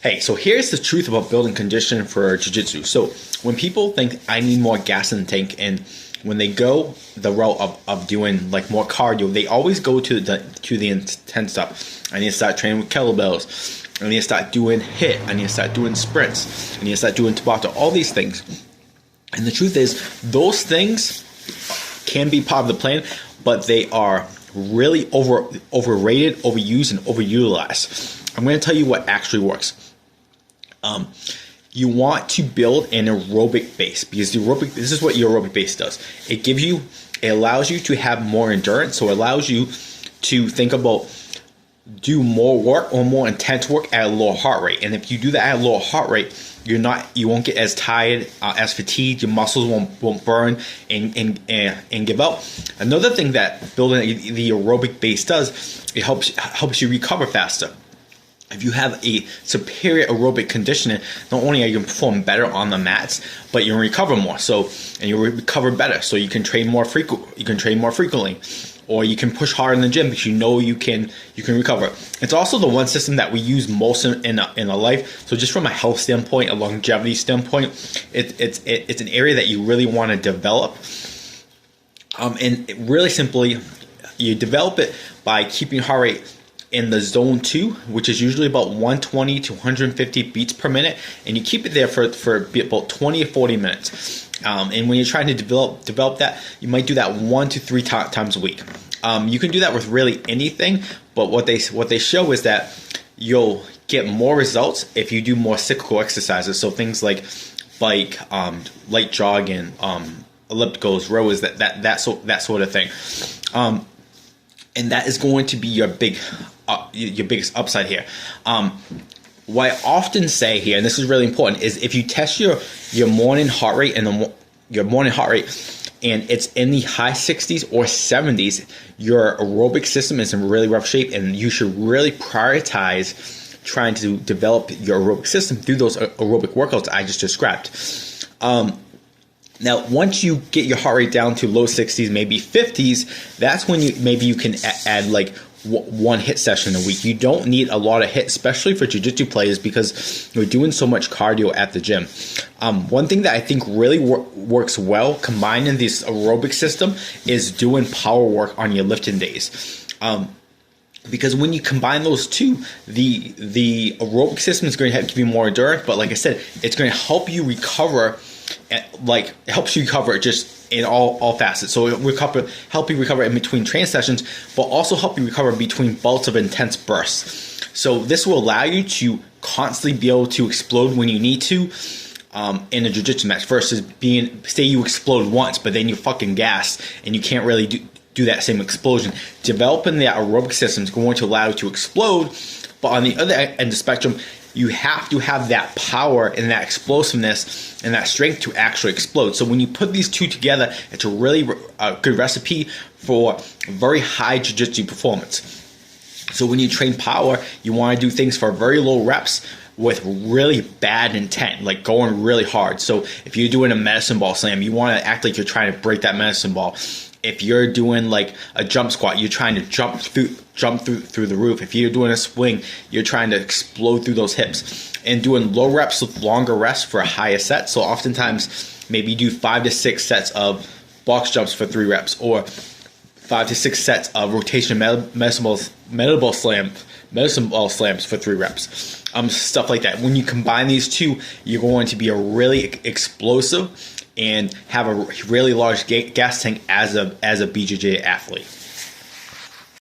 Hey, so here's the truth about building condition for jiu-jitsu. So when people think I need more gas in the tank, and when they go the route of doing like more cardio, they always go to the intense stuff. I need to start training with kettlebells. I need to start doing HIIT. I need to start doing sprints. I need to start doing Tabata. All these things. And the truth is, those things can be part of the plan, but they are really overrated, overused, and overutilized. I'm going to tell you what actually works. You want to build an aerobic base, because this is what your aerobic base does. It allows you to have more endurance, so it allows you to think about do more work or more intense work at a lower heart rate. And if you do that at a lower heart rate, you won't get as tired, as fatigued. Your muscles won't burn and give up. Another thing that building the aerobic base does, it helps you recover faster. If you have a superior aerobic conditioning, not only are you going to perform better on the mats, but you'll recover more. And you'll recover better. So you can train more frequently, or you can push harder in the gym because you can recover. It's also the one system that we use most in our life. So just from a health standpoint, a longevity standpoint, it's an area that you really want to develop. And really simply, you develop it by keeping your heart rate in the zone 2, which is usually about 120 to 150 beats per minute, and you keep it there for about 20 or 40 minutes. And when you're trying to develop that, you might do that 1 to 3 times a week. You can do that with really anything, but what they show is that you'll get more results if you do more cyclical exercises. So things like bike, light jogging, ellipticals, rows, that sort of thing. And that is going to be your biggest upside here. What I often say here, and this is really important, is if you test your morning heart rate and it's in the high 60s or 70s, your aerobic system is in really rough shape, and you should really prioritize trying to develop your aerobic system through those aerobic workouts I just described. Now, once you get your heart rate down to low 60s, maybe 50s, that's when you can add like one HIIT session a week. You don't need a lot of HIIT, especially for jiu-jitsu players, because you're doing so much cardio at the gym. One thing that I think really works well combining this aerobic system is doing power work on your lifting days. Because when you combine those two, the aerobic system is going to give you more endurance, but like I said, it's going to help you recover. It helps you recover just in all facets. So it help you recover in between training sessions, but also help you recover between bouts of intense bursts. So this will allow you to constantly be able to explode when you need to in a jiu-jitsu match, versus say you explode once, but then you fucking gas and you can't really do that same explosion. Developing that aerobic system is going to allow you to explode, but on the other end of the spectrum, you have to have that power and that explosiveness and that strength to actually explode. So when you put these two together, it's a really good recipe for very high jiu-jitsu performance. So when you train power, you want to do things for very low reps with really bad intent, like going really hard. So if you're doing a medicine ball slam, you want to act like you're trying to break that medicine ball. If you're doing like a jump squat, you're trying to jump through the roof. If you're doing a swing, you're trying to explode through those hips. And doing low reps with longer rests for a higher set. So oftentimes, maybe you do 5 to 6 sets of box jumps for 3 reps, or 5 to 6 sets of rotation medicine ball slams for 3 reps. Stuff like that. When you combine these two, you're going to be a really explosive and have a really large gas tank as a BJJ athlete.